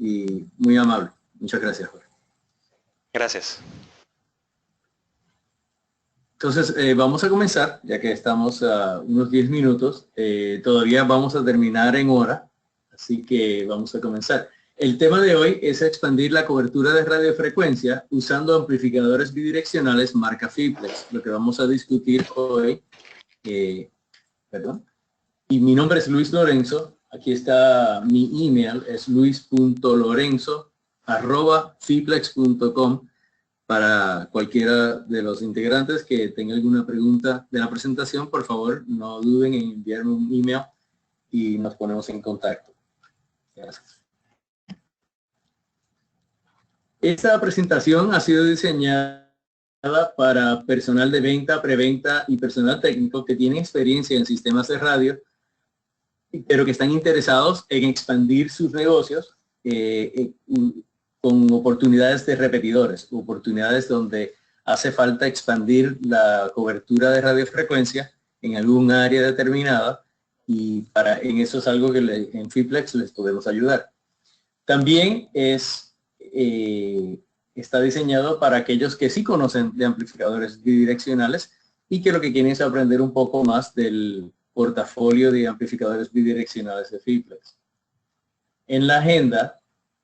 y muy amable. Muchas gracias, Jorge. Gracias. Entonces, vamos a comenzar, ya que estamos a unos 10 minutos. Todavía vamos a terminar en hora, así que vamos a comenzar. El tema de hoy es expandir la cobertura de radiofrecuencia usando amplificadores bidireccionales marca Fiplex, lo que vamos a discutir hoy. Y mi nombre es Luis Lorenzo. Aquí está mi email, es luis.lorenzo@fiplex.com. Para cualquiera de los integrantes que tenga alguna pregunta de la presentación, por favor, no duden en enviarme un email y nos ponemos en contacto. Gracias. Esta presentación ha sido diseñada para personal de venta, preventa y personal técnico que tiene experiencia en sistemas de radio, pero que están interesados en expandir sus negocios con oportunidades de repetidores, oportunidades donde hace falta expandir la cobertura de radiofrecuencia en algún área determinada, y en eso es algo que en Fiplex les podemos ayudar. También está diseñado para aquellos que sí conocen de amplificadores bidireccionales y que lo que quieren es aprender un poco más del portafolio de amplificadores bidireccionales de Fiplex. En la agenda,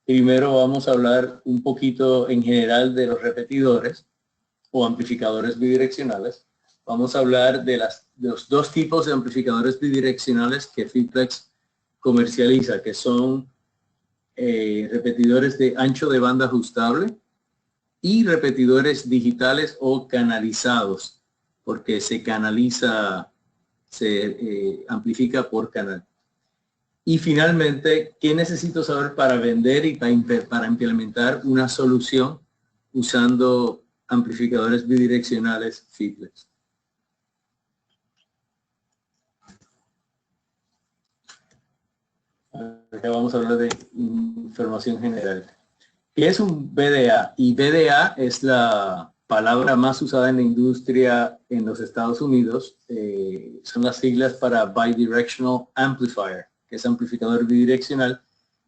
primero vamos a hablar un poquito en general de los repetidores o amplificadores bidireccionales. Vamos a hablar de los dos tipos de amplificadores bidireccionales que Fiplex comercializa, que son repetidores de ancho de banda ajustable y repetidores digitales o canalizados, porque se amplifica por canal. Y finalmente, ¿qué necesito saber para vender y para implementar una solución usando amplificadores bidireccionales Fiplex? Acá vamos a hablar de información general. ¿Qué es un VDA? Y VDA es la palabra más usada en la industria en los Estados Unidos. Son las siglas para Bidirectional Amplifier, que es amplificador bidireccional,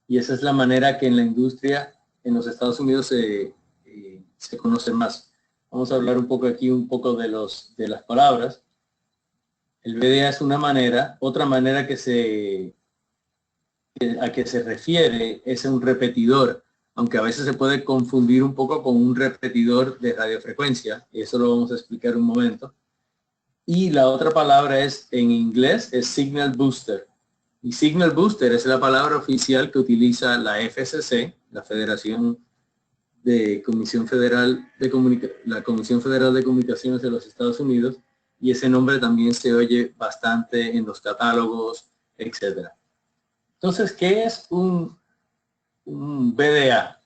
y esa es la manera que en la industria en los Estados Unidos se conoce más. Vamos a hablar un poco aquí de las palabras. El VDA es una manera, otra manera a que se refiere es un repetidor, aunque a veces se puede confundir un poco con un repetidor de radiofrecuencia, y eso lo vamos a explicar un momento. Y la otra palabra en inglés es Signal Booster. Y Signal Booster es la palabra oficial que utiliza la FCC, la Federación de Comisión Federal de Comunicaciones de los Estados Unidos, y ese nombre también se oye bastante en los catálogos, etcétera. Entonces, ¿qué es un VDA?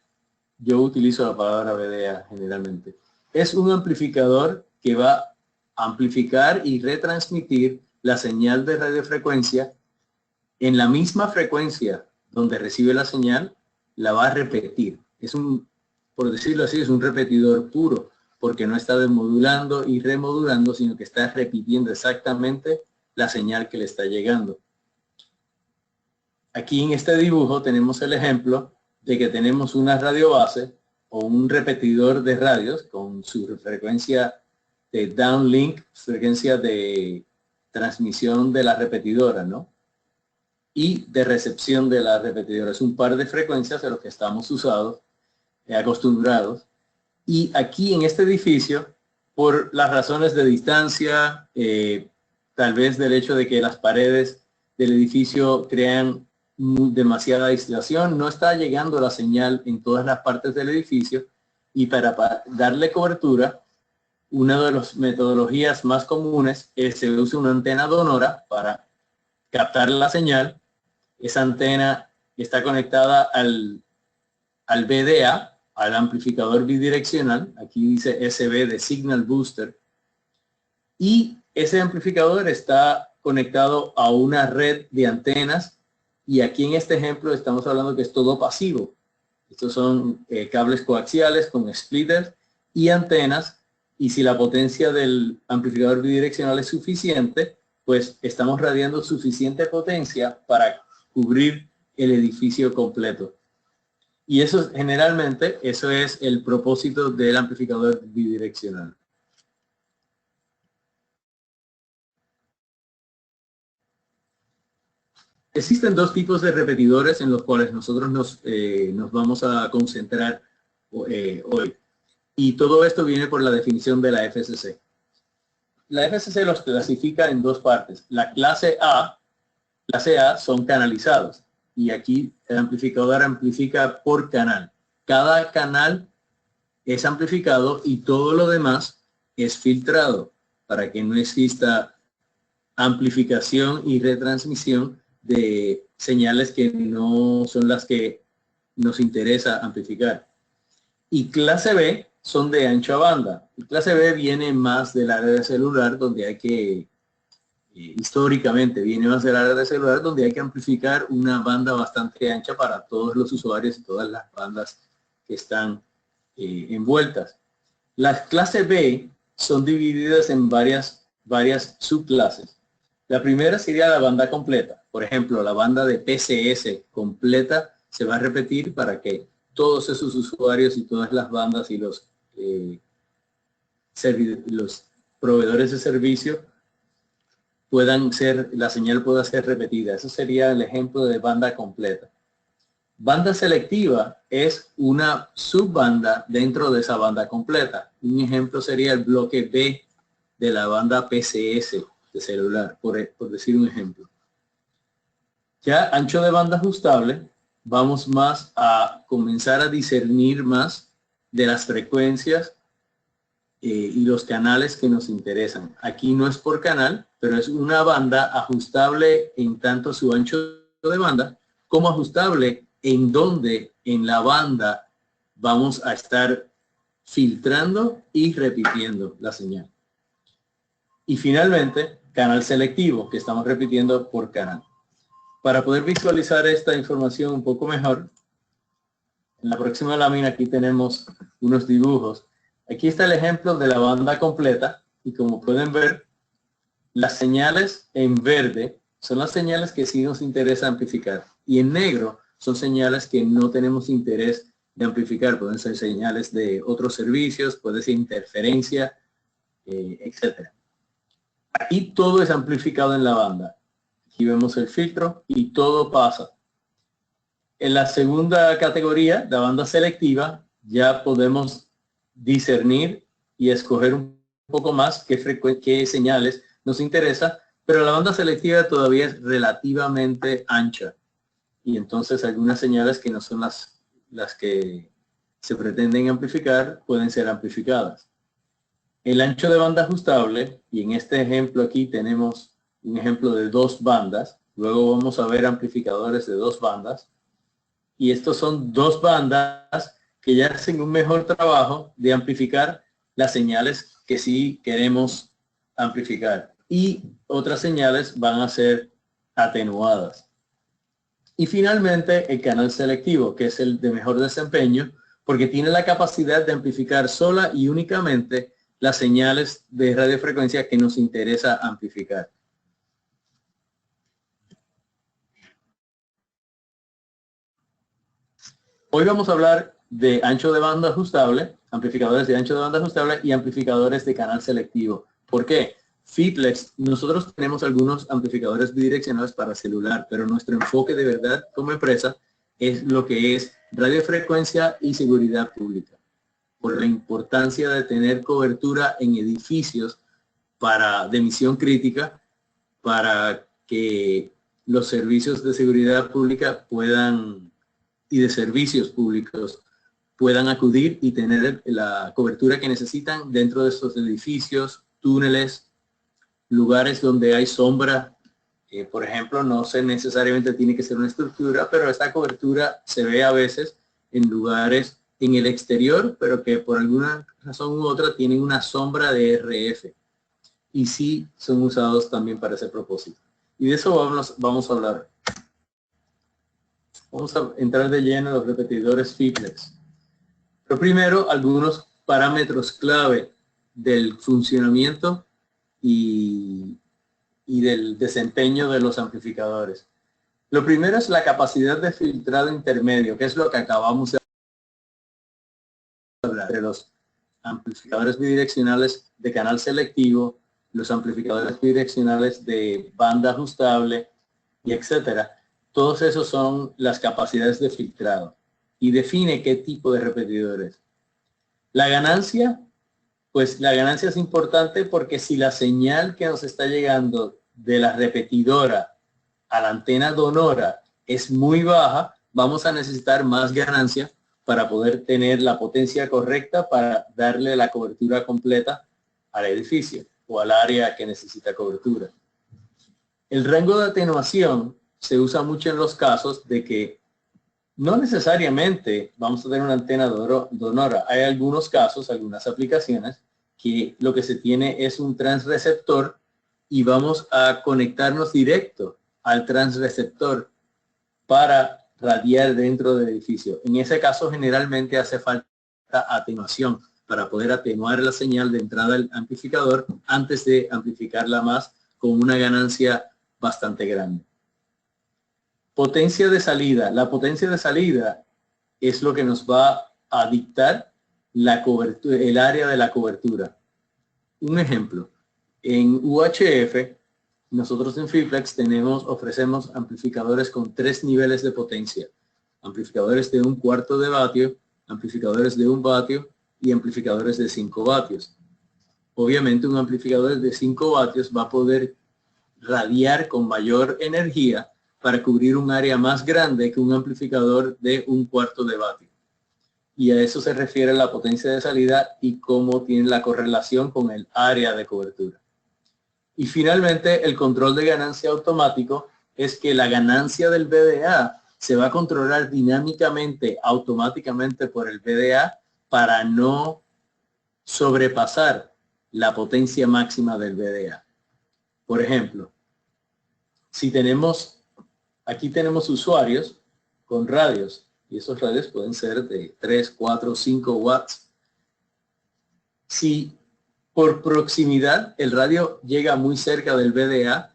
Yo utilizo la palabra VDA generalmente. Es un amplificador que va a amplificar y retransmitir la señal de radiofrecuencia en la misma frecuencia donde recibe la señal, la va a repetir. Por decirlo así, es un repetidor puro, porque no está desmodulando y remodulando, sino que está repitiendo exactamente la señal que le está llegando. Aquí en este dibujo tenemos el ejemplo de que tenemos una radio base o un repetidor de radios con su frecuencia de downlink, frecuencia de transmisión de la repetidora, ¿no? Y de recepción de la repetidora. Es un par de frecuencias de los que estamos acostumbrados. Y aquí en este edificio, por las razones de distancia, tal vez del hecho de que las paredes del edificio crean demasiada aislación, no está llegando la señal en todas las partes del edificio, y para darle cobertura, una de las metodologías más comunes es se usa una antena donora para captar la señal. Esa antena está conectada al VDA, al amplificador bidireccional, aquí dice SB de Signal Booster, y ese amplificador está conectado a una red de antenas. Y aquí en este ejemplo estamos hablando que es todo pasivo. Estos son cables coaxiales con splitters y antenas, y si la potencia del amplificador bidireccional es suficiente, pues estamos radiando suficiente potencia para cubrir el edificio completo. Y eso generalmente, eso es el propósito del amplificador bidireccional. Existen dos tipos de repetidores en los cuales nosotros nos vamos a concentrar hoy. Y todo esto viene por la definición de la FCC. La FCC los clasifica en dos partes. La clase A son canalizados. Y aquí el amplificador amplifica por canal. Cada canal es amplificado y todo lo demás es filtrado para que no exista amplificación y retransmisión de señales que no son las que nos interesa amplificar. Y clase B son de ancho a banda. Y clase B viene más del área de celular, donde hay que, históricamente viene más del área de celular, donde hay que amplificar una banda bastante ancha para todos los usuarios y todas las bandas que están envueltas. Las clase B son divididas en varias subclases. La primera sería la banda completa. Por ejemplo, la banda de PCS completa se va a repetir para que todos esos usuarios y todas las bandas y los proveedores de servicio la señal pueda ser repetida. Eso sería el ejemplo de banda completa. Banda selectiva es una subbanda dentro de esa banda completa. Un ejemplo sería el bloque B de la banda PCS de celular, por decir un ejemplo. Ya ancho de banda ajustable, vamos más a comenzar a discernir más de las frecuencias y los canales que nos interesan. Aquí no es por canal, pero es una banda ajustable en tanto su ancho de banda como ajustable en donde en la banda vamos a estar filtrando y repitiendo la señal. Y finalmente, canal selectivo, que estamos repitiendo por canal. Para poder visualizar esta información un poco mejor, en la próxima lámina aquí tenemos unos dibujos. Aquí está el ejemplo de la banda completa y como pueden ver, las señales en verde son las señales que sí nos interesa amplificar y en negro son señales que no tenemos interés de amplificar. Pueden ser señales de otros servicios, puede ser interferencia, etc. Aquí todo es amplificado en la banda. Aquí vemos el filtro y todo pasa. En la segunda categoría, la banda selectiva, ya podemos discernir y escoger un poco más qué señales nos interesa, pero la banda selectiva todavía es relativamente ancha. Y entonces algunas señales que no son las que se pretenden amplificar pueden ser amplificadas. El ancho de banda ajustable, y en este ejemplo aquí tenemos un ejemplo de dos bandas, luego vamos a ver amplificadores de dos bandas, y estos son dos bandas que ya hacen un mejor trabajo de amplificar las señales que sí queremos amplificar, y otras señales van a ser atenuadas. Y finalmente el canal selectivo, que es el de mejor desempeño, porque tiene la capacidad de amplificar sola y únicamente las señales de radiofrecuencia que nos interesa amplificar. Hoy vamos a hablar de ancho de banda ajustable, amplificadores de ancho de banda ajustable y amplificadores de canal selectivo. ¿Por qué? Fitlex, nosotros tenemos algunos amplificadores bidireccionales para celular, pero nuestro enfoque de verdad como empresa es lo que es radiofrecuencia y seguridad pública, por la importancia de tener cobertura en edificios de misión crítica para que los servicios de seguridad pública y de servicios públicos puedan acudir y tener la cobertura que necesitan dentro de estos edificios, túneles, lugares donde hay sombra. Por ejemplo, no necesariamente tiene que ser una estructura, pero esta cobertura se ve a veces en lugares en el exterior, pero que por alguna razón u otra tienen una sombra de RF. Y sí son usados también para ese propósito. Y de eso vamos a hablar. Vamos a entrar de lleno en los repetidores Fitlex. Pero primero, algunos parámetros clave del funcionamiento y del desempeño de los amplificadores. Lo primero es la capacidad de filtrado intermedio, que es lo que acabamos de hablar de los amplificadores bidireccionales de canal selectivo, los amplificadores bidireccionales de banda ajustable y etcétera. Todos esos son las capacidades de filtrado y define qué tipo de repetidores. La ganancia, pues la ganancia es importante porque si la señal que nos está llegando de la repetidora a la antena donora es muy baja, vamos a necesitar más ganancia para poder tener la potencia correcta para darle la cobertura completa al edificio o al área que necesita cobertura. El rango de atenuación se usa mucho en los casos de que no necesariamente vamos a tener una antena donora. Hay algunos casos, algunas aplicaciones, que lo que se tiene es un transreceptor y vamos a conectarnos directo al transreceptor para radiar dentro del edificio. En ese caso generalmente hace falta atenuación para poder atenuar la señal de entrada del amplificador antes de amplificarla más con una ganancia bastante grande. Potencia de salida. La potencia de salida es lo que nos va a dictar la cobertura, el área de la cobertura. Un ejemplo, en UHF, nosotros en Freeplex ofrecemos amplificadores con 3 niveles de potencia. Amplificadores de 1/4 de vatio, amplificadores de 1 vatio y amplificadores de 5 vatios. Obviamente un amplificador de 5 vatios va a poder radiar con mayor energía para cubrir un área más grande que un amplificador de 1/4 de vatio. Y a eso se refiere la potencia de salida y cómo tiene la correlación con el área de cobertura. Y finalmente, el control de ganancia automático es que la ganancia del VDA se va a controlar dinámicamente, automáticamente por el VDA para no sobrepasar la potencia máxima del VDA. Por ejemplo, si aquí tenemos usuarios con radios y esos radios pueden ser de 3, 4, 5 watts. Si por proximidad el radio llega muy cerca del VDA,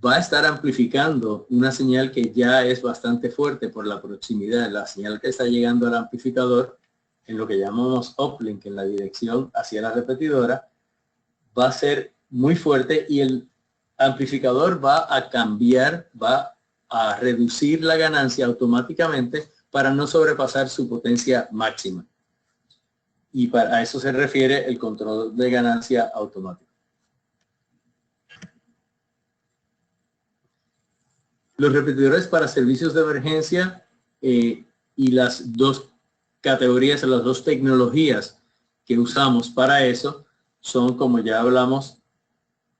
va a estar amplificando una señal que ya es bastante fuerte por la proximidad. La señal que está llegando al amplificador, en lo que llamamos uplink, en la dirección hacia la repetidora, va a ser muy fuerte y el amplificador va a cambiar, va a reducir la ganancia automáticamente para no sobrepasar su potencia máxima. Y para eso se refiere el control de ganancia automático. Los repetidores para servicios de emergencia y las dos categorías, las dos tecnologías que usamos para eso son, como ya hablamos,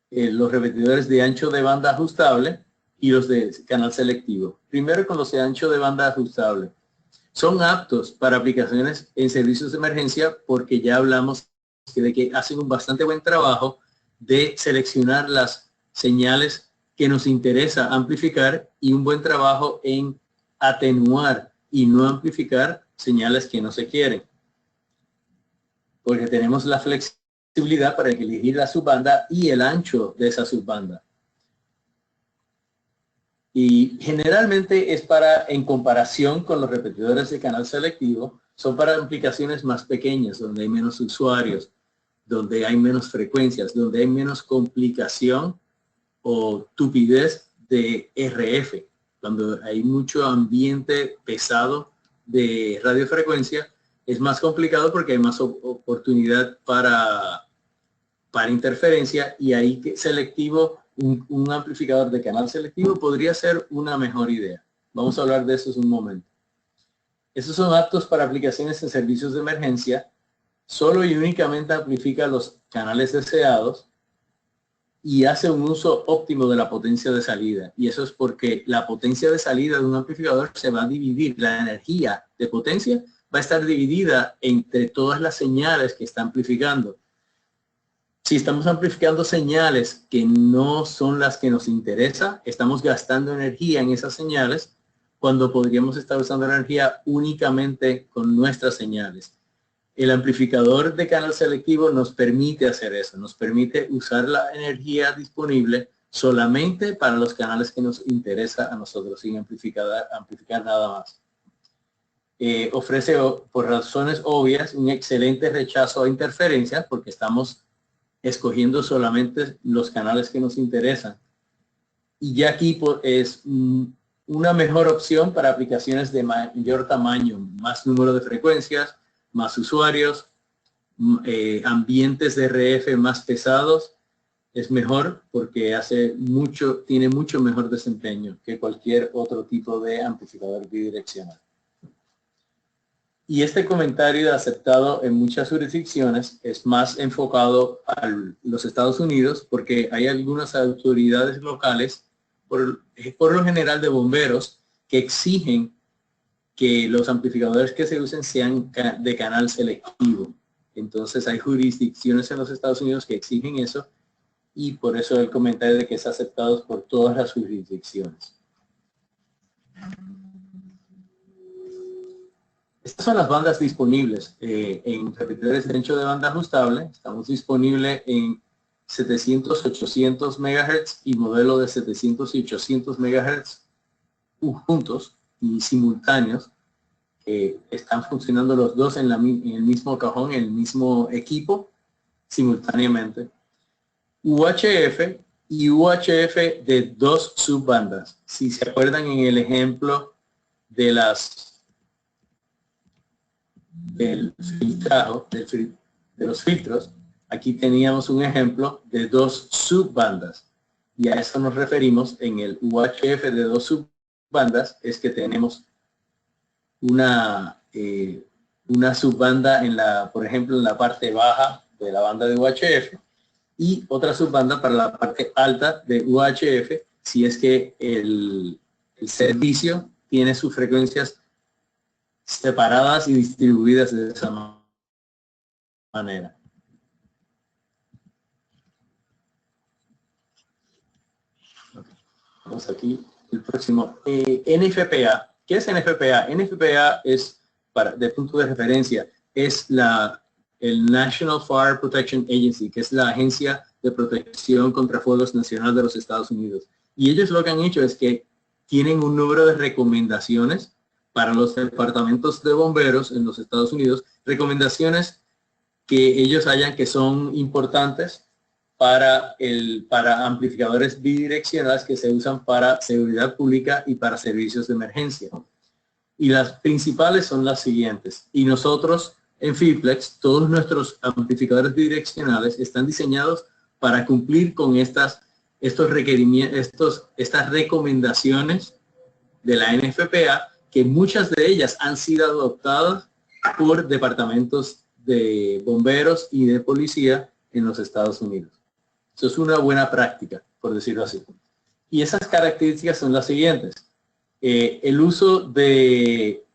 los repetidores de ancho de banda ajustable y los de canal selectivo. Primero con los de ancho de banda ajustable. Son aptos para aplicaciones en servicios de emergencia porque ya hablamos de que hacen un bastante buen trabajo de seleccionar las señales que nos interesa amplificar y un buen trabajo en atenuar y no amplificar señales que no se quieren. Porque tenemos la flexibilidad para elegir la subbanda y el ancho de esa subbanda. Y generalmente es para, en comparación con los repetidores de canal selectivo, son para aplicaciones más pequeñas, donde hay menos usuarios, donde hay menos frecuencias, donde hay menos complicación o tupidez de RF. Cuando hay mucho ambiente pesado de radiofrecuencia, es más complicado porque hay más oportunidad para interferencia y ahí selectivo. Un amplificador de canal selectivo podría ser una mejor idea. Vamos a hablar de eso en un momento. Estos son aptos para aplicaciones en servicios de emergencia. Solo y únicamente amplifica los canales deseados y hace un uso óptimo de la potencia de salida. Y eso es porque la potencia de salida de un amplificador se va a dividir. La energía de potencia va a estar dividida entre todas las señales que está amplificando. Si estamos amplificando señales que no son las que nos interesa, estamos gastando energía en esas señales cuando podríamos estar usando energía únicamente con nuestras señales. El amplificador de canal selectivo nos permite hacer eso, nos permite usar la energía disponible solamente para los canales que nos interesa a nosotros, sin amplificar nada más. Ofrece, por razones obvias, un excelente rechazo a interferencias, porque estamos escogiendo solamente los canales que nos interesan. Y ya aquí es una mejor opción para aplicaciones de mayor tamaño, más número de frecuencias, más usuarios, ambientes de RF más pesados. Es mejor porque tiene mucho mejor desempeño que cualquier otro tipo de amplificador bidireccional. Y este comentario aceptado en muchas jurisdicciones es más enfocado a los Estados Unidos, porque hay algunas autoridades locales, por lo general de bomberos, que exigen que los amplificadores que se usen sean de canal selectivo. Entonces hay jurisdicciones en los Estados Unidos que exigen eso, y por eso el comentario de que es aceptado por todas las jurisdicciones. Estas son las bandas disponibles en repetidores de ancho de banda ajustable. Estamos disponibles en 700, 800 MHz y modelo de 700 y 800 MHz juntos y simultáneos. Están funcionando los dos en el mismo cajón, en el mismo equipo, simultáneamente. UHF y UHF de 2 subbandas. Si se acuerdan en el ejemplo de del filtrado, de los filtros, aquí teníamos un ejemplo de 2 subbandas. Y a eso nos referimos en el UHF de 2 subbandas, es que tenemos una subbanda por ejemplo, en la parte baja de la banda de UHF, y otra subbanda para la parte alta de UHF, si es que el servicio tiene sus frecuencias separadas y distribuidas de esa manera. Vamos aquí, el próximo. NFPA. ¿Qué es NFPA? NFPA es, de punto de referencia, es el National Fire Protection Agency, que es la Agencia de Protección contra Fuegos Nacional de los Estados Unidos. Y ellos lo que han hecho es que tienen un número de recomendaciones para los departamentos de bomberos en los Estados Unidos, recomendaciones que ellos hallan que son importantes para amplificadores bidireccionales que se usan para seguridad pública y para servicios de emergencia. Y las principales son las siguientes. Y nosotros en Fiplex, todos nuestros amplificadores bidireccionales están diseñados para cumplir con estas recomendaciones de la NFPA, que muchas de ellas han sido adoptadas por departamentos de bomberos y de policía en los Estados Unidos. Eso es una buena práctica, por decirlo así. Y esas características son las siguientes. El uso de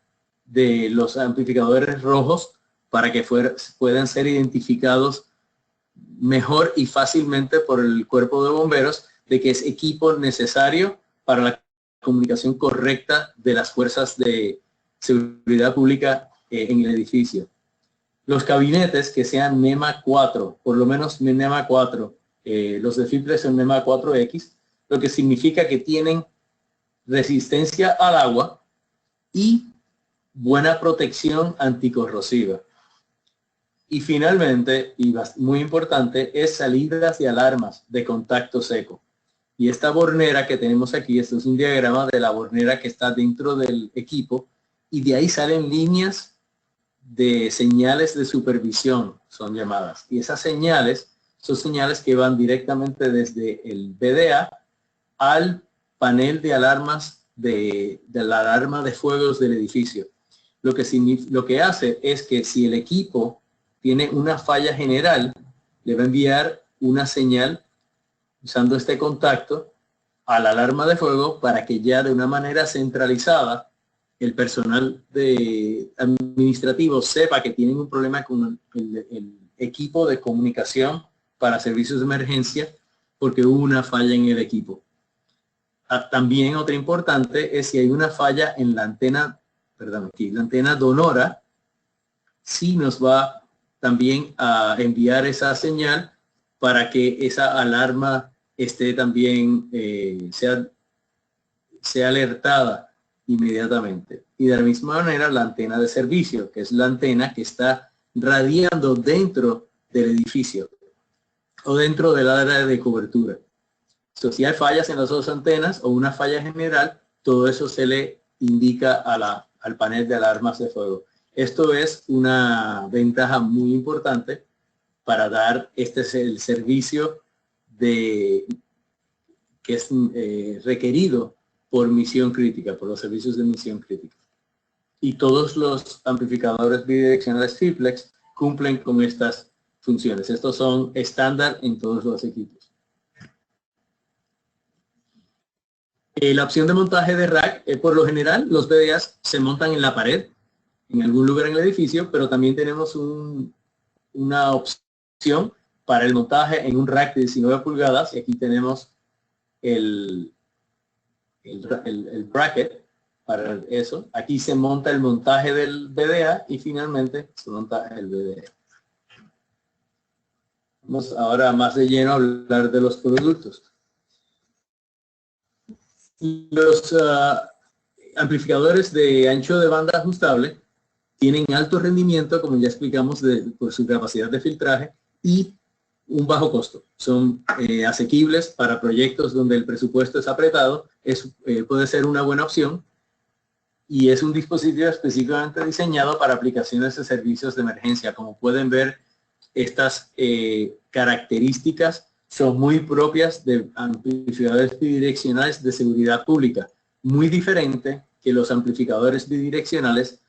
los amplificadores rojos para que puedan ser identificados mejor y fácilmente por el cuerpo de bomberos, de que es equipo necesario para la comunicación correcta de las fuerzas de seguridad pública en el edificio. Los gabinetes que sean NEMA 4, por lo menos NEMA 4, los de Fiplex son NEMA 4X, lo que significa que tienen resistencia al agua y buena protección anticorrosiva. Y finalmente, y muy importante, es salidas de alarmas de contacto seco. Y esta bornera que tenemos aquí, esto es un diagrama de la bornera que está dentro del equipo, y de ahí salen líneas de señales de supervisión, son llamadas. Y esas señales son señales que van directamente desde el BDA al panel de alarmas de la alarma de fuegos del edificio. Lo que hace es que si el equipo tiene una falla general, le va a enviar una señal usando este contacto a la alarma de fuego para que ya de una manera centralizada el personal administrativo sepa que tienen un problema con el equipo de comunicación para servicios de emergencia porque hubo una falla en el equipo. También otra importante es si hay una falla en la antena, la antena donora, sí nos va también a enviar esa señal para que esa alarma esté también, sea alertada inmediatamente. Y de la misma manera la antena de servicio, que es la antena que está radiando dentro del edificio o dentro del área de cobertura. So, si hay fallas en las dos antenas o una falla general, todo eso se le indica al panel de alarmas de fuego. Esto es una ventaja muy importante para dar el servicio que es requerido por misión crítica, por los servicios de misión crítica. Y todos los amplificadores bidireccionales triplex cumplen con estas funciones. Estos son estándar en todos los equipos. La opción de montaje de rack, por lo general, los BDAs se montan en la pared, en algún lugar en el edificio, pero también tenemos una opción para el montaje en un rack de 19 pulgadas. Y aquí tenemos el bracket para eso. Aquí se monta el montaje del BDA y finalmente se monta el BDA. Vamos ahora más de lleno a hablar de los productos. Los amplificadores de ancho de banda ajustable tienen alto rendimiento, como ya explicamos, por su capacidad de filtraje y un bajo costo. Son asequibles para proyectos donde el presupuesto es apretado. Puede ser una buena opción y es un dispositivo específicamente diseñado para aplicaciones de servicios de emergencia. Como pueden ver, estas características son muy propias de amplificadores bidireccionales de seguridad pública, muy diferente que los amplificadores bidireccionales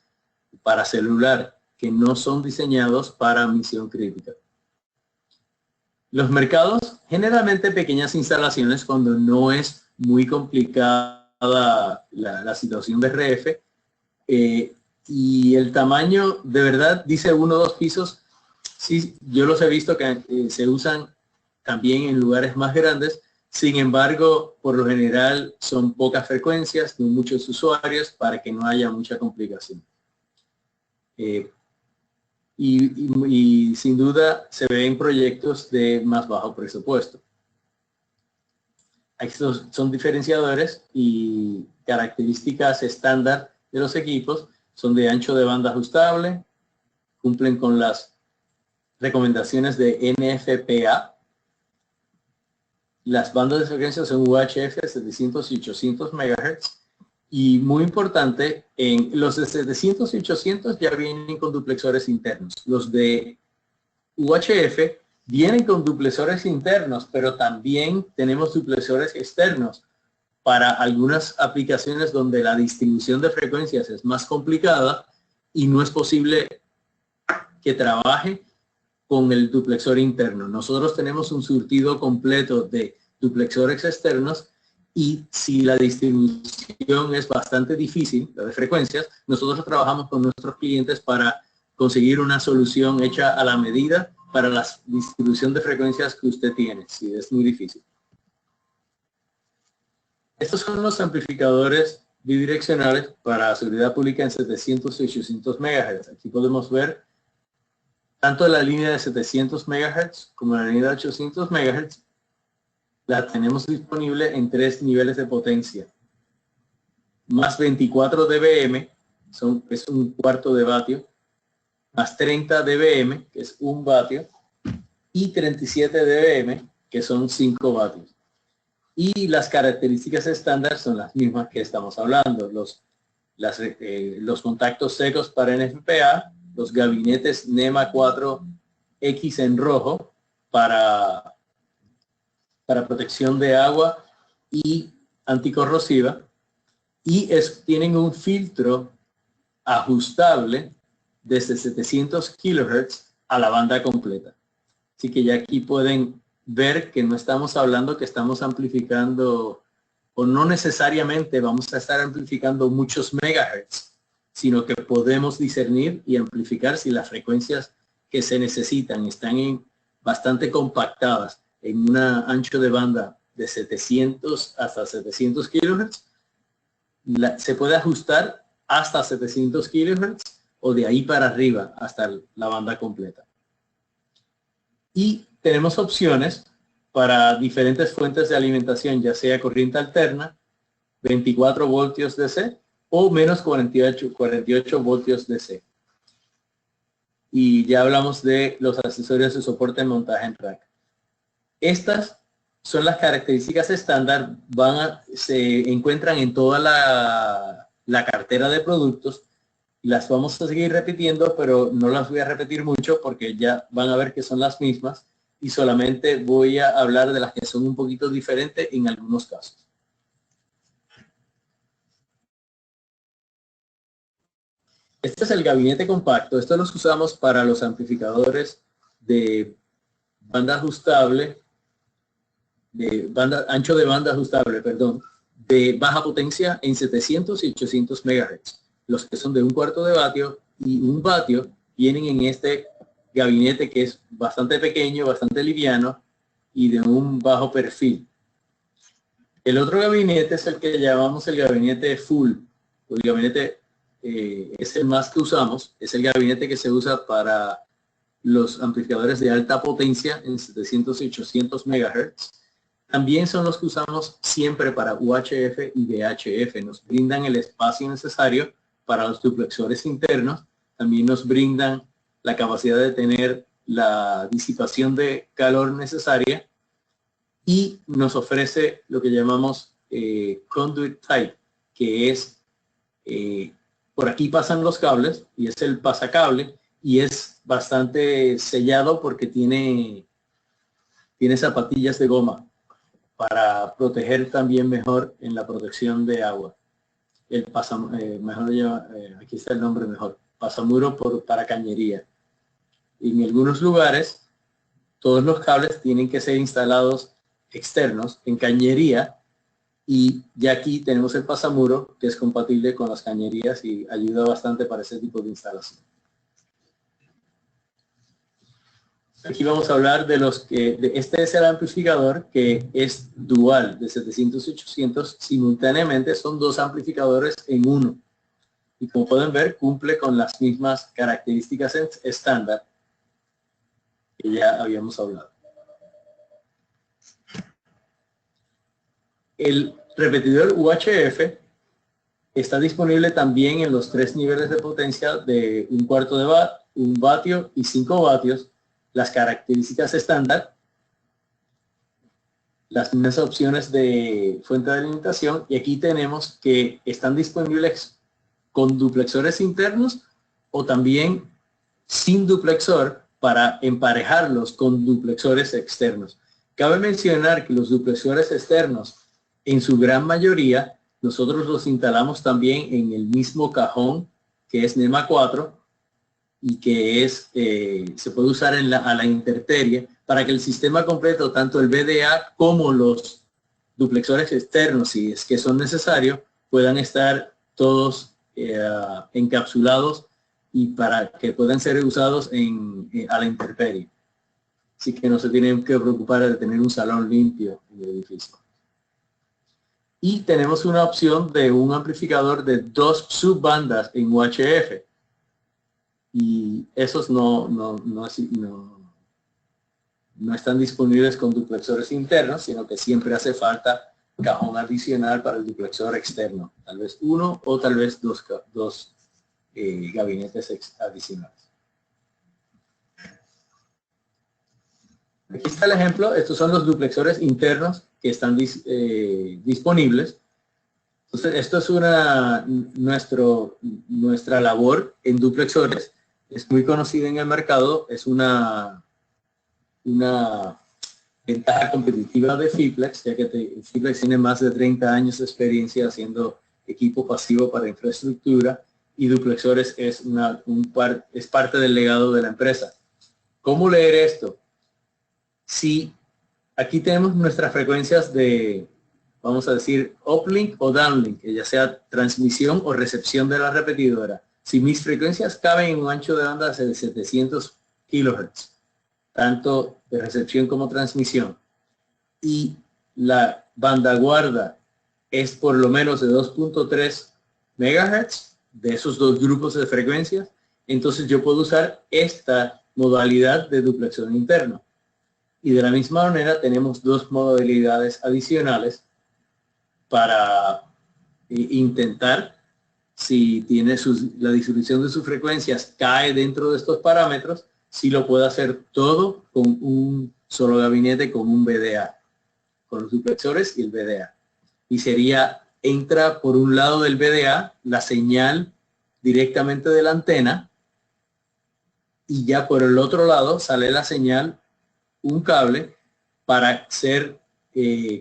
para celular, que no son diseñados para misión crítica. Los mercados, generalmente pequeñas instalaciones cuando no es muy complicada la situación de RF, y el tamaño, de verdad, dice 1 o 2 pisos. Sí, yo los he visto que se usan también en lugares más grandes. Sin embargo, por lo general son pocas frecuencias, no muchos usuarios, para que no haya mucha complicación. Y sin duda se ven proyectos de más bajo presupuesto. Estos son diferenciadores y características estándar de los equipos. Son de ancho de banda ajustable, cumplen con las recomendaciones de NFPA. Las bandas de frecuencia son UHF 700 y 800 MHz. Y muy importante, en los de 700 y 800 ya vienen con duplexores internos. Los de UHF vienen con duplexores internos, pero también tenemos duplexores externos para algunas aplicaciones donde la distribución de frecuencias es más complicada y no es posible que trabaje con el duplexor interno. Nosotros tenemos un surtido completo de duplexores externos, y si la distribución es bastante difícil, la de frecuencias, nosotros trabajamos con nuestros clientes para conseguir una solución hecha a la medida para la distribución de frecuencias que usted tiene, si es muy difícil. Estos son los amplificadores bidireccionales para seguridad pública en 700 y 800 MHz. Aquí podemos ver tanto la línea de 700 MHz como la línea de 800 MHz. La tenemos disponible en 3 niveles de potencia. Más 24 dBm, es un cuarto de vatio, más 30 dBm, que es 1 vatio, y 37 dBm, que son 5 vatios. Y las características estándar son las mismas que estamos hablando. Los contactos secos para NFPA, los gabinetes NEMA 4X en rojo para protección de agua y anticorrosiva, y tienen un filtro ajustable desde 700 kHz a la banda completa. Así que ya aquí pueden ver que no estamos hablando que estamos amplificando, o no necesariamente vamos a estar amplificando muchos megahertz, sino que podemos discernir y amplificar si las frecuencias que se necesitan están bastante compactadas en un ancho de banda de 700 hasta 700 kHz, se puede ajustar hasta 700 kHz o de ahí para arriba hasta la banda completa. Y tenemos opciones para diferentes fuentes de alimentación, ya sea corriente alterna, 24 voltios DC o menos 48 voltios DC. Y ya hablamos de los accesorios de soporte de montaje en rack. Estas son las características estándar, se encuentran en toda la cartera de productos. Las vamos a seguir repitiendo, pero no las voy a repetir mucho porque ya van a ver que son las mismas y solamente voy a hablar de las que son un poquito diferentes en algunos casos. Este es el gabinete compacto. Esto los usamos para los amplificadores de banda ajustable, ancho de banda ajustable, perdón, de baja potencia en 700 y 800 MHz. Los que son de 1/4 de vatio y 1 vatio vienen en este gabinete que es bastante pequeño, bastante liviano y de un bajo perfil. El otro gabinete es el que llamamos el gabinete full. El gabinete es el más que usamos, es el gabinete que se usa para los amplificadores de alta potencia en 700 y 800 MHz. También son los que usamos siempre para UHF y VHF. Nos brindan el espacio necesario para los duplexores internos. También nos brindan la capacidad de tener la disipación de calor necesaria y nos ofrece lo que llamamos conduit type, que es por aquí pasan los cables y es el pasacable y es bastante sellado porque tiene zapatillas de goma para proteger también mejor en la protección de agua. El aquí está el nombre mejor, pasamuro para cañería. En algunos lugares todos los cables tienen que ser instalados externos en cañería y ya aquí tenemos el pasamuro que es compatible con las cañerías y ayuda bastante para ese tipo de instalación. Aquí vamos a hablar de este es el amplificador que es dual de 700 y 800, simultáneamente son dos amplificadores en uno. Y como pueden ver, cumple con las mismas características estándar que ya habíamos hablado. El repetidor UHF está disponible también en los 3 niveles de potencia de 1/4 de vatio, 1 vatio y 5 vatios. Las características estándar, las mismas opciones de fuente de alimentación y aquí tenemos que están disponibles con duplexores internos o también sin duplexor para emparejarlos con duplexores externos. Cabe mencionar que los duplexores externos en su gran mayoría nosotros los instalamos también en el mismo cajón que es NEMA 4 y que se puede usar a la intemperie para que el sistema completo, tanto el VDA como los duplexores externos, si es que son necesarios, puedan estar todos encapsulados y para que puedan ser usados a la intemperie. Así que no se tienen que preocupar de tener un salón limpio en el edificio. Y tenemos una opción de un amplificador de 2 subbandas en UHF. Y esos no están disponibles con duplexores internos, sino que siempre hace falta cajón adicional para el duplexor externo. Tal vez uno o tal vez dos gabinetes adicionales. Aquí está el ejemplo. Estos son los duplexores internos que están disponibles. Entonces, esto es nuestra labor en duplexores. Es muy conocida en el mercado. Es una ventaja competitiva de Fiplex, ya que Fiplex tiene más de 30 años de experiencia haciendo equipo pasivo para infraestructura y duplexores es parte del legado de la empresa. ¿Cómo leer esto? Si aquí tenemos nuestras frecuencias de, vamos a decir, uplink o downlink, que ya sea transmisión o recepción de la repetidora. Si mis frecuencias caben en un ancho de banda de 700 kHz, tanto de recepción como transmisión, y la banda guarda es por lo menos de 2.3 MHz de esos dos grupos de frecuencias, entonces yo puedo usar esta modalidad de duplexor interno. Y de la misma manera tenemos dos modalidades adicionales para intentar, si tiene la distribución de sus frecuencias cae dentro de estos parámetros, si lo puede hacer todo con un solo gabinete, con un VDA, con los duplexores y el VDA. Y sería, entra por un lado del VDA la señal directamente de la antena, y ya por el otro lado sale la señal, un cable, para ser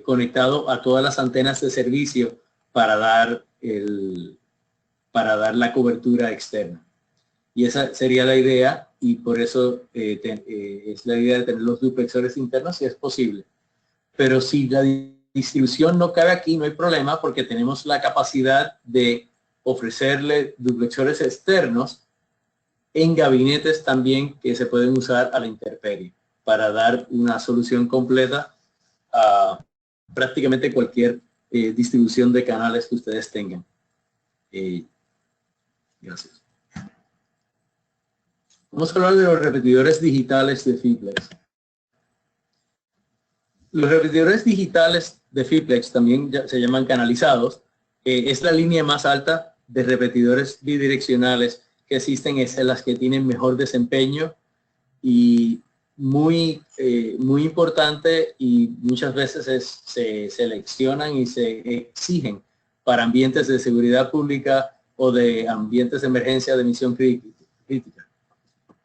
conectado a todas las antenas de servicio para dar la cobertura externa. Y esa sería la idea, y por eso es la idea de tener los duplexores internos si es posible. Pero si la distribución no cabe aquí, no hay problema, porque tenemos la capacidad de ofrecerle duplexores externos en gabinetes también que se pueden usar a la intemperie para dar una solución completa a prácticamente cualquier distribución de canales que ustedes tengan. Gracias. Vamos a hablar de los repetidores digitales de Fiplex. Los repetidores digitales de Fiplex también se llaman canalizados. Es la línea más alta de repetidores bidireccionales que existen, es las que tienen mejor desempeño y muy importante, y muchas veces se seleccionan y se exigen para ambientes de seguridad pública o de ambientes de emergencia de emisión crítica.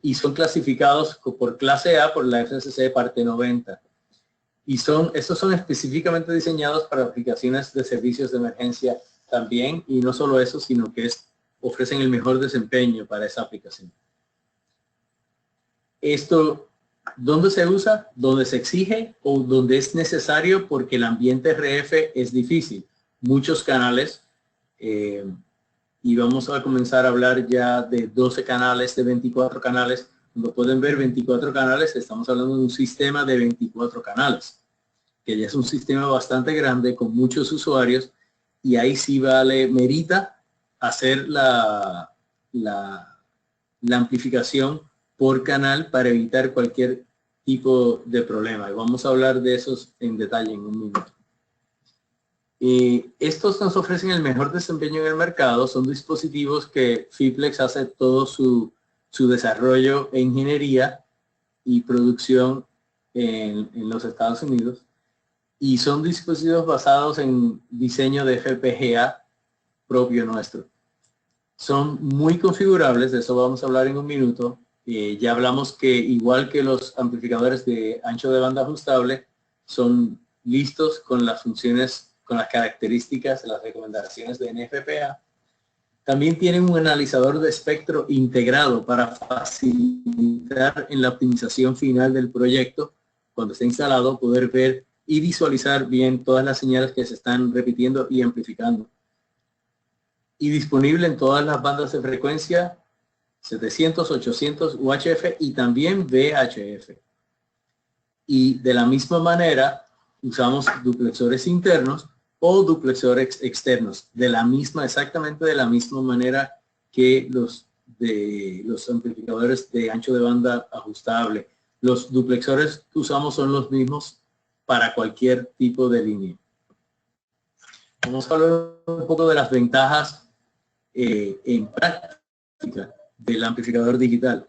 Y son clasificados por clase A por la FCC parte 90. Y estos son específicamente diseñados para aplicaciones de servicios de emergencia también, y no solo eso, sino que ofrecen el mejor desempeño para esa aplicación. Esto, ¿dónde se usa? Donde se exige o donde es necesario, porque el ambiente RF es difícil. Muchos canales, y vamos a comenzar a hablar ya de 12 canales, de 24 canales. Como pueden ver, 24 canales, estamos hablando de un sistema de 24 canales, que ya es un sistema bastante grande con muchos usuarios, y ahí sí merita hacer la amplificación por canal para evitar cualquier tipo de problema. Y vamos a hablar de esos en detalle en un minuto. Estos nos ofrecen el mejor desempeño en el mercado. Son dispositivos que Fiplex hace todo su desarrollo e ingeniería y producción en los Estados Unidos. Y son dispositivos basados en diseño de FPGA propio nuestro. Son muy configurables, de eso vamos a hablar en un minuto. Ya hablamos que igual que los amplificadores de ancho de banda ajustable, son listos con las funciones, con las características, las recomendaciones de NFPA. También tienen un analizador de espectro integrado para facilitar en la optimización final del proyecto, cuando esté instalado, poder ver y visualizar bien todas las señales que se están repitiendo y amplificando. Y disponible en todas las bandas de frecuencia 700, 800, UHF y también VHF. Y de la misma manera usamos duplexores internos o duplexores externos, exactamente de la misma manera que los amplificadores de ancho de banda ajustable. Los duplexores que usamos son los mismos para cualquier tipo de línea. Vamos a hablar un poco de las ventajas en práctica del amplificador digital.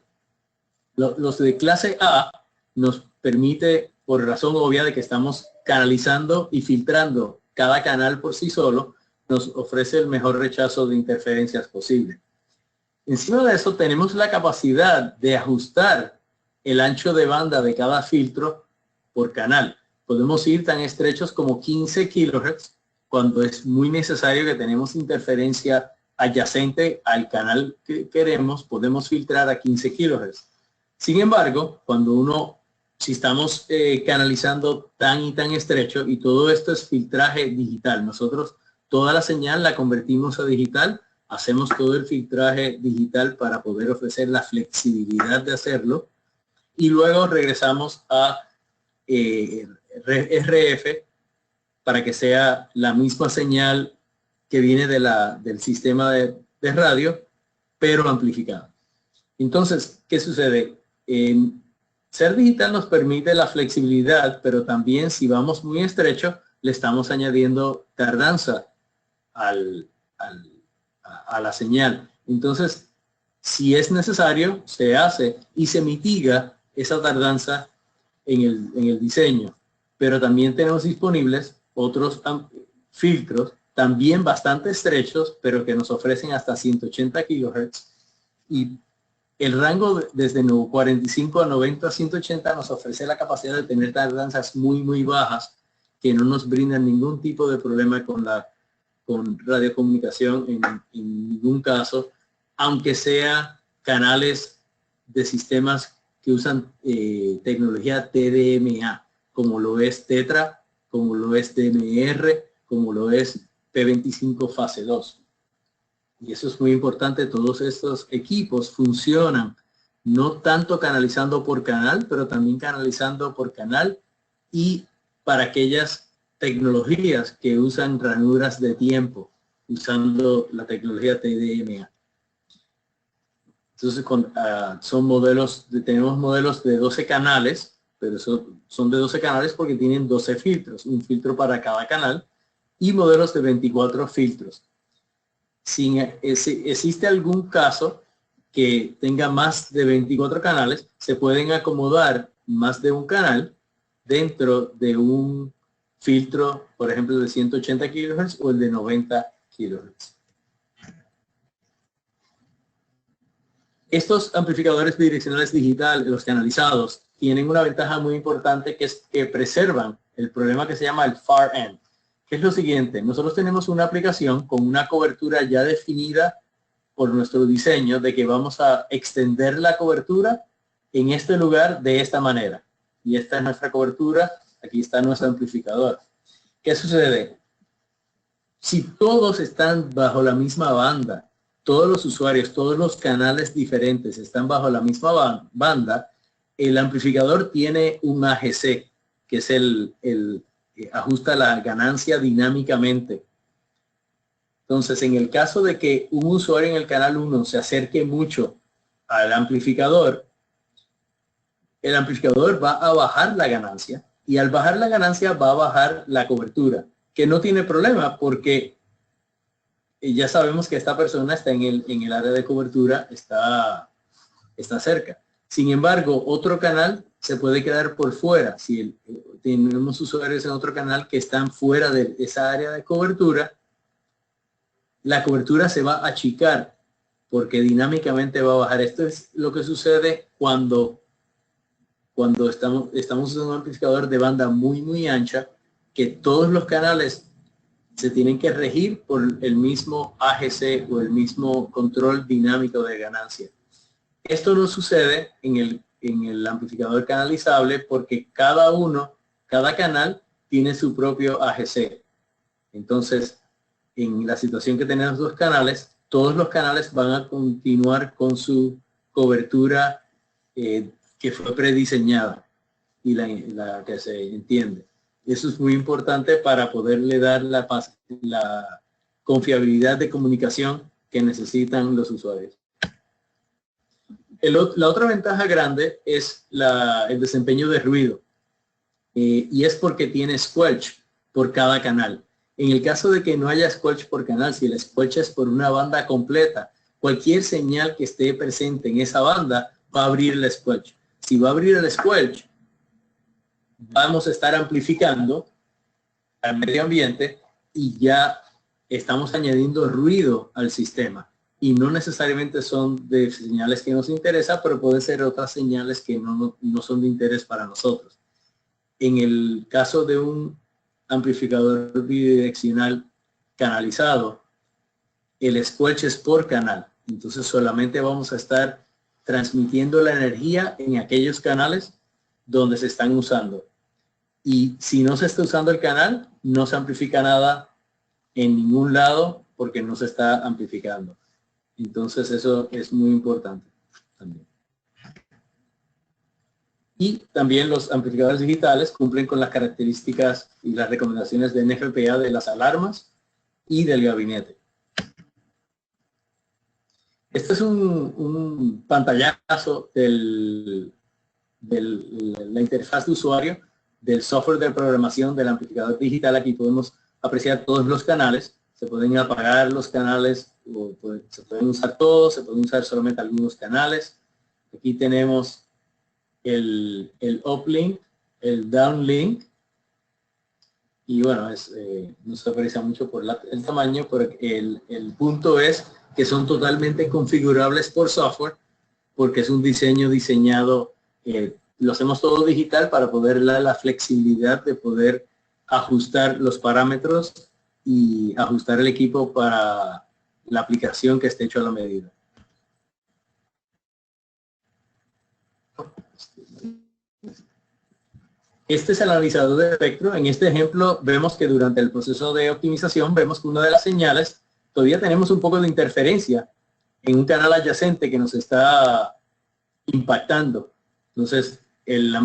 Los de clase A nos permite, por razón obvia de que estamos canalizando y filtrando cada canal por sí solo, nos ofrece el mejor rechazo de interferencias posible. Encima de eso tenemos la capacidad de ajustar el ancho de banda de cada filtro por canal. Podemos ir tan estrechos como 15 kHz cuando es muy necesario, que tenemos interferencia adyacente al canal que queremos, podemos filtrar a 15 kHz. Sin embargo, si estamos canalizando tan y tan estrecho, y todo esto es filtraje digital, nosotros toda la señal la convertimos a digital, hacemos todo el filtraje digital para poder ofrecer la flexibilidad de hacerlo, y luego regresamos a RF para que sea la misma señal que viene del sistema de radio, pero amplificada. Entonces, ¿qué sucede? Ser digital nos permite la flexibilidad, pero también si vamos muy estrecho, le estamos añadiendo tardanza al, a la señal. Entonces, si es necesario, se hace y se mitiga esa tardanza en el diseño. Pero también tenemos disponibles otros filtros, también bastante estrechos, pero que nos ofrecen hasta 180 kHz. Y el rango desde 45 a 90 a 180 nos ofrece la capacidad de tener tardanzas muy bajas que no nos brindan ningún tipo de problema con radiocomunicación en ningún caso, aunque sea canales de sistemas que usan tecnología TDMA, como lo es Tetra, como lo es DMR, como lo es P25 fase 2. Y eso es muy importante, todos estos equipos funcionan no tanto canalizando por canal, pero también canalizando por canal y para aquellas tecnologías que usan ranuras de tiempo, usando la tecnología TDMA. Entonces son modelos, tenemos modelos de 12 canales, pero son de 12 canales porque tienen 12 filtros, un filtro para cada canal, y modelos de 24 filtros. Si existe algún caso que tenga más de 24 canales, se pueden acomodar más de un canal dentro de un filtro, por ejemplo, de 180 kHz o el de 90 kHz. Estos amplificadores bidireccionales digitales, los canalizados, tienen una ventaja muy importante, que es que preservan el problema que se llama el far end, que es lo siguiente: nosotros tenemos una aplicación con una cobertura ya definida por nuestro diseño, de que vamos a extender la cobertura en este lugar de esta manera. Y esta es nuestra cobertura, aquí está nuestro amplificador. ¿Qué sucede? Si todos están bajo la misma banda, todos los usuarios, todos los canales diferentes están bajo la misma banda, el amplificador tiene un AGC, que es el ajusta la ganancia dinámicamente. Entonces, en el caso de que un usuario en el canal 1 se acerque mucho al amplificador, el amplificador va a bajar la ganancia, y al bajar la ganancia va a bajar la cobertura, que no tiene problema porque ya sabemos que esta persona está en el área de cobertura, está cerca. Sin embargo, otro canal se puede quedar por fuera. Si tenemos usuarios en otro canal que están fuera de esa área de cobertura, la cobertura se va a achicar porque dinámicamente va a bajar. Esto es lo que sucede cuando estamos usando un amplificador de banda muy ancha, que todos los canales se tienen que regir por el mismo AGC o el mismo control dinámico de ganancia. Esto no sucede en el amplificador canalizable porque cada canal tiene su propio AGC. Entonces, en la situación que tenemos dos canales, todos los canales van a continuar con su cobertura que fue prediseñada y la que se entiende. Eso es muy importante para poderle dar la confiabilidad de comunicación que necesitan los usuarios. La otra ventaja grande es el desempeño de ruido, y es porque tiene squelch por cada canal. En el caso de que no haya squelch por canal, si el squelch es por una banda completa, cualquier señal que esté presente en esa banda va a abrir el squelch. Si va a abrir el squelch, vamos a estar amplificando al medio ambiente y ya estamos añadiendo ruido al sistema. Y no necesariamente son de señales que nos interesan, pero pueden ser otras señales que no son de interés para nosotros. En el caso de un amplificador bidireccional canalizado, el squelch es por canal. Entonces solamente vamos a estar transmitiendo la energía en aquellos canales donde se están usando. Y si no se está usando el canal, no se amplifica nada en ningún lado porque no se está amplificando. Entonces eso es muy importante también. Y también los amplificadores digitales cumplen con las características y las recomendaciones de NFPA de las alarmas y del gabinete. Este es un pantallazo del la interfaz de usuario del software de programación del amplificador digital. Aquí podemos apreciar todos los canales. Se pueden apagar los canales, se pueden usar todos, se pueden usar solamente algunos canales. Aquí tenemos el uplink, el downlink. Y bueno, no se aprecia mucho por el tamaño, pero el punto es que son totalmente configurables por software, porque es un diseño diseñado, lo hacemos todo digital para poder dar la flexibilidad de poder ajustar los parámetros y ajustar el equipo para la aplicación que esté hecho a la medida. Este es el analizador de espectro. En este ejemplo vemos que durante el proceso de optimización vemos que una de las señales, todavía tenemos un poco de interferencia en un canal adyacente que nos está impactando. Entonces, el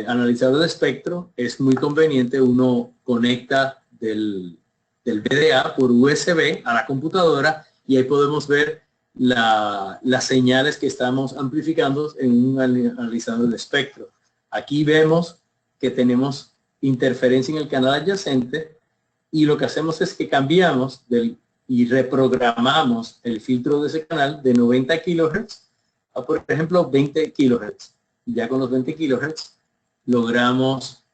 analizador de espectro es muy conveniente. Uno conecta del VDA por USB a la computadora y ahí podemos ver las señales que estamos amplificando en un analizador de espectro. Aquí vemos que tenemos interferencia en el canal adyacente y lo que hacemos es que cambiamos y reprogramamos el filtro de ese canal de 90 kHz a, por ejemplo, 20 kHz. Ya con los 20 kHz logramos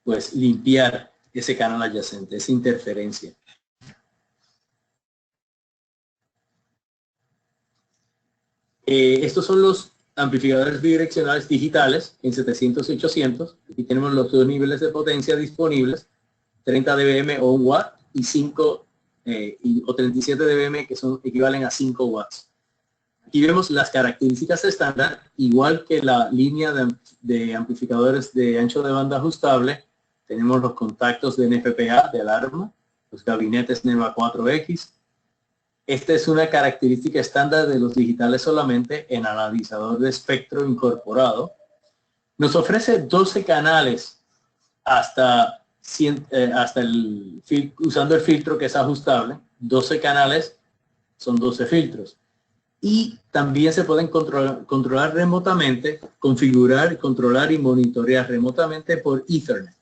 pues limpiar ese canal adyacente, esa interferencia. Estos son los amplificadores bidireccionales digitales en 700 y 800. Aquí tenemos los dos niveles de potencia disponibles, 30 dBm o 1 watt y 5 o 37 dBm, que equivalen a 5 watts. Aquí vemos las características estándar, igual que la línea de amplificadores de ancho de banda ajustable. Tenemos los contactos de NFPA de alarma, los gabinetes NEMA 4X. Esta es una característica estándar de los digitales solamente en analizador de espectro incorporado. Nos ofrece 12 canales usando el filtro que es ajustable. 12 canales son 12 filtros. Y también se pueden controlar remotamente, configurar, controlar y monitorear remotamente por Ethernet.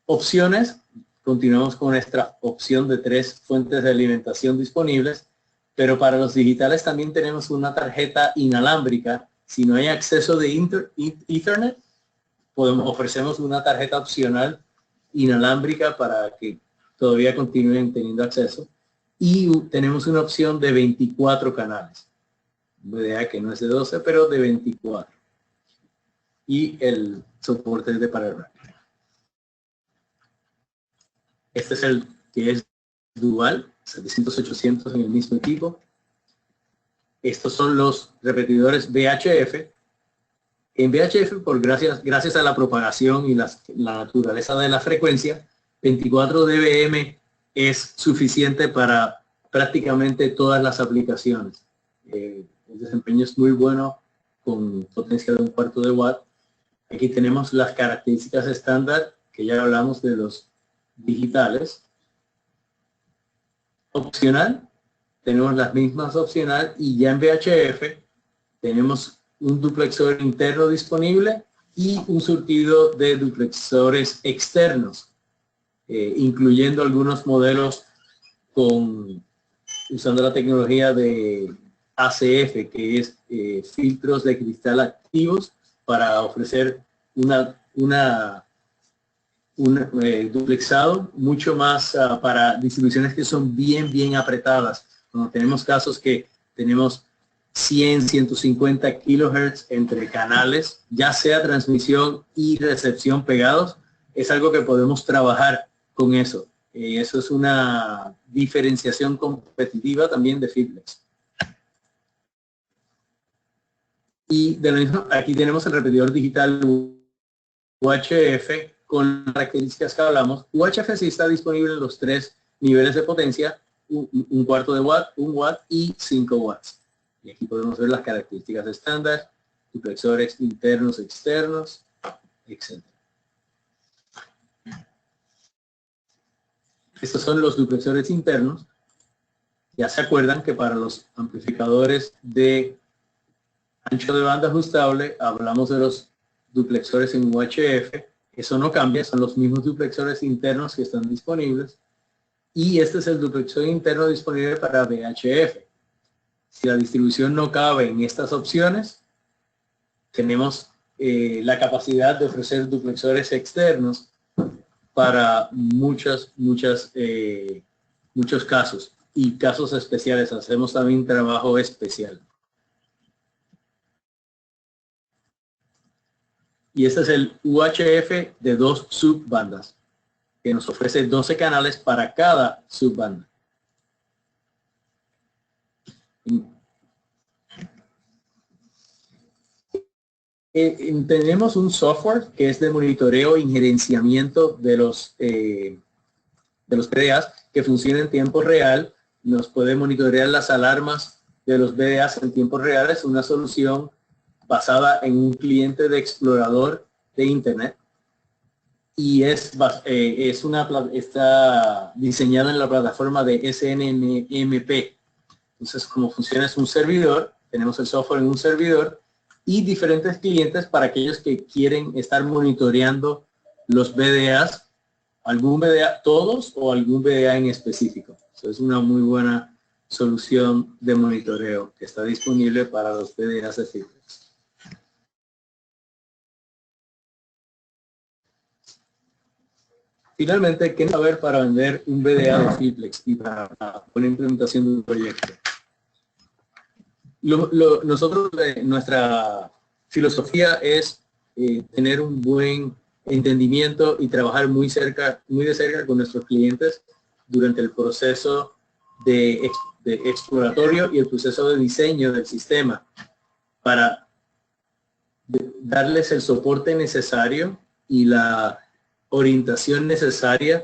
Opciones. Continuamos con nuestra opción de 3 fuentes de alimentación disponibles, pero para los digitales también tenemos una tarjeta inalámbrica. Si no hay acceso de Ethernet, ofrecemos una tarjeta opcional inalámbrica para que todavía continúen teniendo acceso. Y tenemos una opción de 24 canales. VDA que no es de 12, pero de 24. Y el soporte es de paralelo. Este es el que es dual, 700-800 en el mismo equipo. Estos son los repetidores VHF. En VHF, gracias a la propagación y la naturaleza de la frecuencia, 24 dBm es suficiente para prácticamente todas las aplicaciones. El desempeño es muy bueno con potencia de 1/4 de watt. Aquí tenemos las características estándar que ya hablamos de los digitales. Opcional, tenemos las mismas opcional, y ya en VHF tenemos un duplexor interno disponible y un surtido de duplexores externos, incluyendo algunos modelos usando la tecnología de ACF, que es filtros de cristal activos, para ofrecer un duplexado mucho más para distribuciones que son bien apretadas. Cuando tenemos casos que tenemos 100-150 kilohertz entre canales, ya sea transmisión y recepción pegados, es algo que podemos trabajar con eso. Eso es una diferenciación competitiva también de Fitlex. Y de lo mismo, aquí tenemos el repetidor digital UHF con las características que hablamos. UHF sí está disponible en los 3 niveles de potencia, 1/4 de watt, 1 watt y 5 watts. Y aquí podemos ver las características estándar, duplexores internos, externos, etc. Estos son los duplexores internos. Ya se acuerdan que para los amplificadores de ancho de banda ajustable, hablamos de los duplexores en UHF, eso no cambia, son los mismos duplexores internos que están disponibles, y este es el duplexor interno disponible para VHF. Si la distribución no cabe en estas opciones, tenemos la capacidad de ofrecer duplexores externos para muchos casos y casos especiales. Hacemos también trabajo especial. Y este es el UHF de 2 subbandas, que nos ofrece 12 canales para cada subbanda. Tenemos un software que es de monitoreo y gerenciamiento de los PDAs, que funciona en tiempo real. Nos puede monitorear las alarmas de los PDAs en tiempo real. Es una solución basada en un cliente de explorador de Internet y está diseñada en la plataforma de SNMP. Entonces, como funciona es un servidor, tenemos el software en un servidor y diferentes clientes para aquellos que quieren estar monitoreando los BDAs, algún BDA, todos o algún BDA en específico. Eso es una muy buena solución de monitoreo que está disponible para los BDAs de Fiplex. Finalmente, ¿qué saber para vender un BDA de Fiplex y para una implementación de un proyecto? Nosotros, nuestra filosofía es tener un buen entendimiento y trabajar muy de cerca con nuestros clientes durante el proceso de exploratorio y el proceso de diseño del sistema para darles el soporte necesario y la orientación necesaria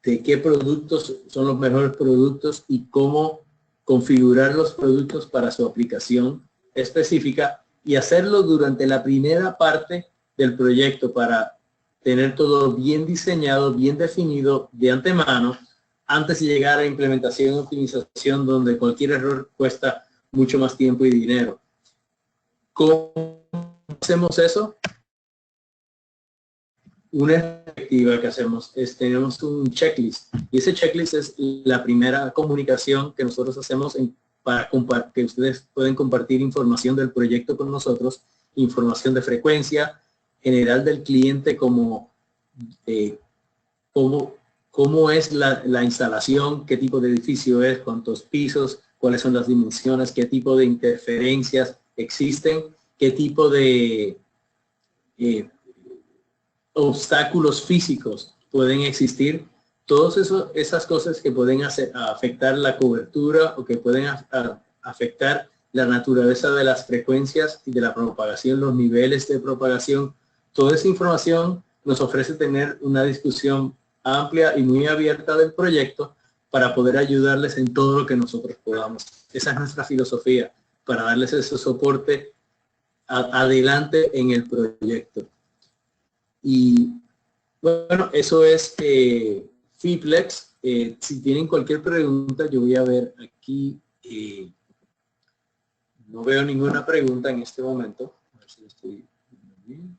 de qué productos son los mejores productos y cómo configurar los productos para su aplicación específica y hacerlo durante la primera parte del proyecto para tener todo bien diseñado, bien definido de antemano antes de llegar a implementación y optimización donde cualquier error cuesta mucho más tiempo y dinero. ¿Cómo hacemos eso? Una perspectiva que hacemos es tenemos un checklist y ese checklist es la primera comunicación que nosotros hacemos para que ustedes pueden compartir información del proyecto con nosotros, información de frecuencia general del cliente como cómo es la instalación, qué tipo de edificio es, cuántos pisos, cuáles son las dimensiones, qué tipo de interferencias existen, qué tipo de obstáculos físicos pueden existir, todas esas cosas que pueden afectar la cobertura o que pueden afectar la naturaleza de las frecuencias y de la propagación, los niveles de propagación. Toda esa información nos ofrece tener una discusión amplia y muy abierta del proyecto para poder ayudarles en todo lo que nosotros podamos. Esa es nuestra filosofía, para darles ese soporte adelante en el proyecto. Y bueno, eso es Fiplex. Si tienen cualquier pregunta, yo voy a ver aquí. No veo ninguna pregunta en este momento. A ver si lo estoy viendo bien.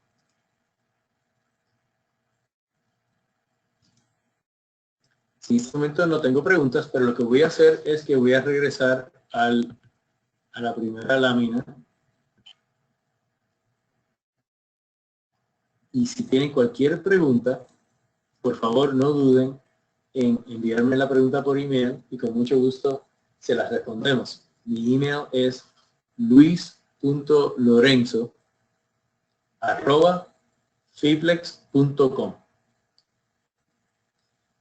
En este momento no tengo preguntas, pero lo que voy a hacer es que voy a regresar a la primera lámina. Y si tienen cualquier pregunta, por favor no duden en enviarme la pregunta por email y con mucho gusto se las respondemos. Mi email es luis.lorenzo@fiplex.com.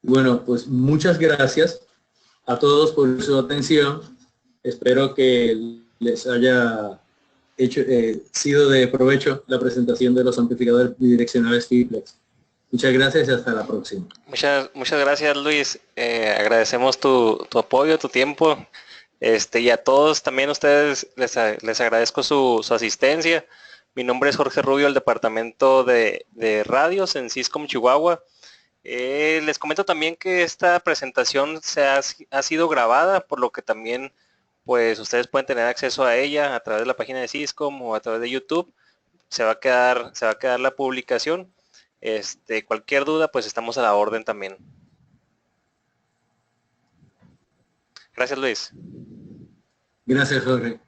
Bueno, pues muchas gracias a todos por su atención. Espero que les haya sido de provecho la presentación de los amplificadores bidireccionales Fiplex. Muchas gracias y hasta la próxima. Muchas gracias, Luis. Agradecemos tu apoyo, tu tiempo. Y a todos también ustedes les agradezco su asistencia. Mi nombre es Jorge Rubio, del departamento de radios en Syscom Chihuahua. Les comento también que esta presentación ha sido grabada, por lo que también pues ustedes pueden tener acceso a ella a través de la página de Syscom o a través de YouTube. Se va a quedar la publicación. Cualquier duda, pues estamos a la orden también. Gracias, Luis. Gracias, Jorge.